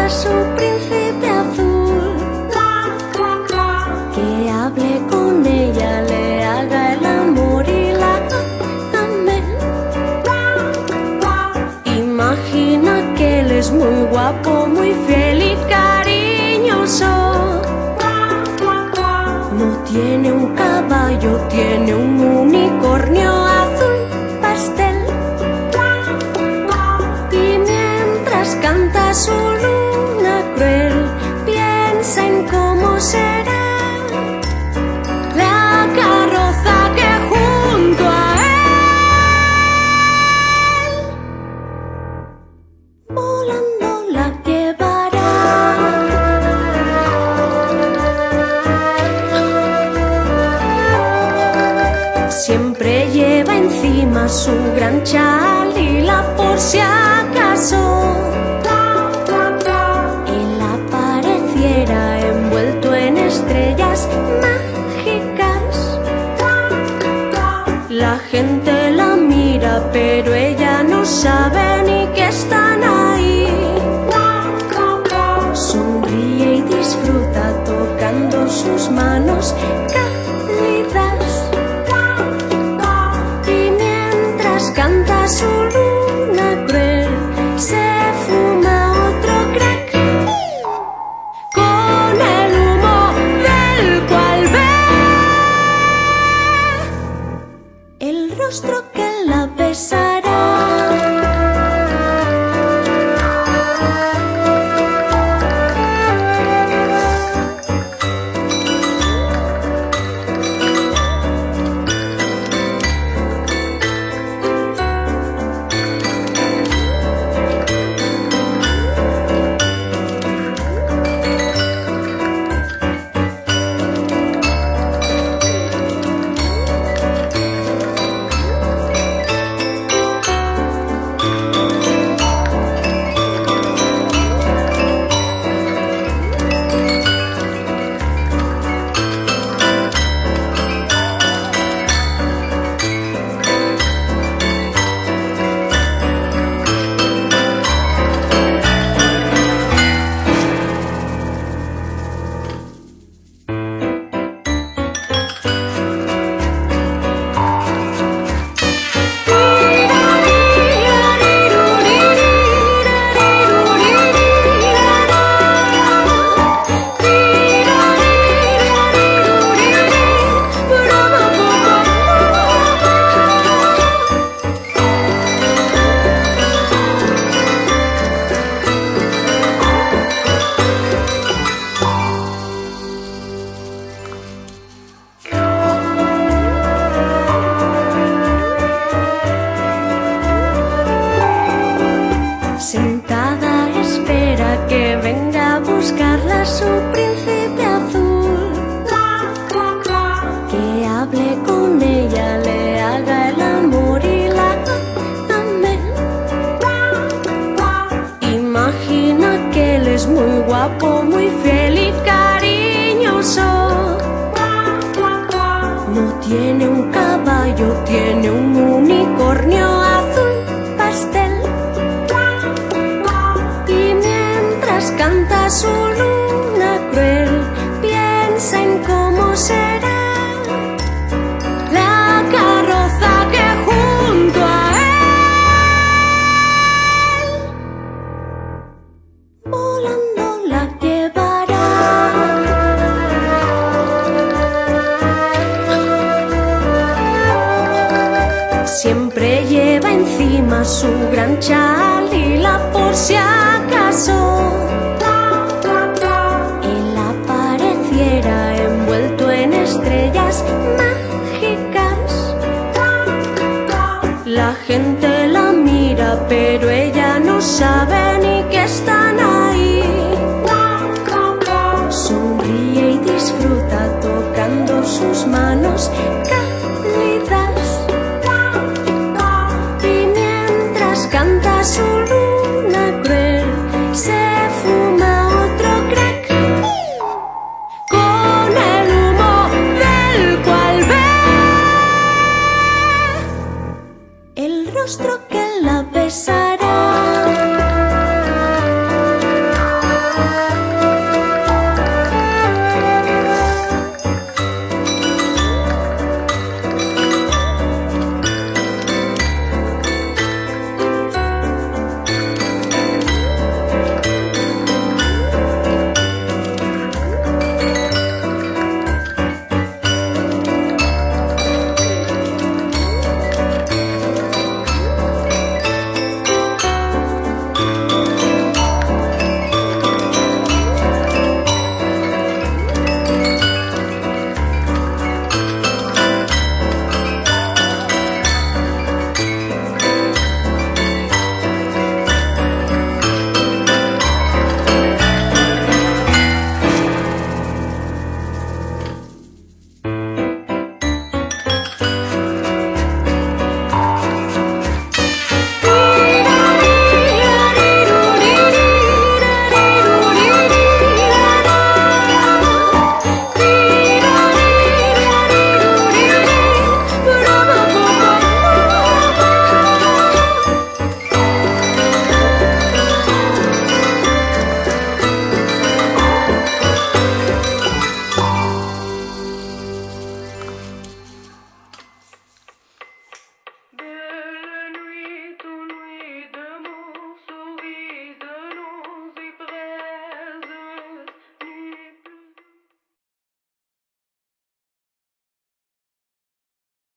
a su príncipe azul, que hable con ella, le haga el amor y la ame. Imagina que él es muy guapo, muy fiel y cariñoso. No tiene un caballo, tiene un unicornio azul pastel. Y mientras canta su luna cruel, piensa en cómo será la carroza que junto a él volando la llevará. Siempre lleva encima su gran chalila por si acaso él apareciera envuelto en estrellas mágicas. La gente la mira, pero ella no sabe ni que están ahí. Sonríe y disfruta tocando sus manos cálidas. Canta su luna cruel, se fuma otro crack con el humo del cual ve el rostro que la besará. Sentada espera que venga a buscarla su príncipe azul, que hable con ella, le haga el amor y la ame. Imagina que él es muy guapo, muy fiel y cariñoso. No tiene un caballo, tiene un unicornio azul pastel. Canta su luna cruel, piensa en cómo será la carroza que junto a él volando la llevará. Siempre lleva encima su gran chalila por si acaso él apareciera envuelto en estrellas mágicas.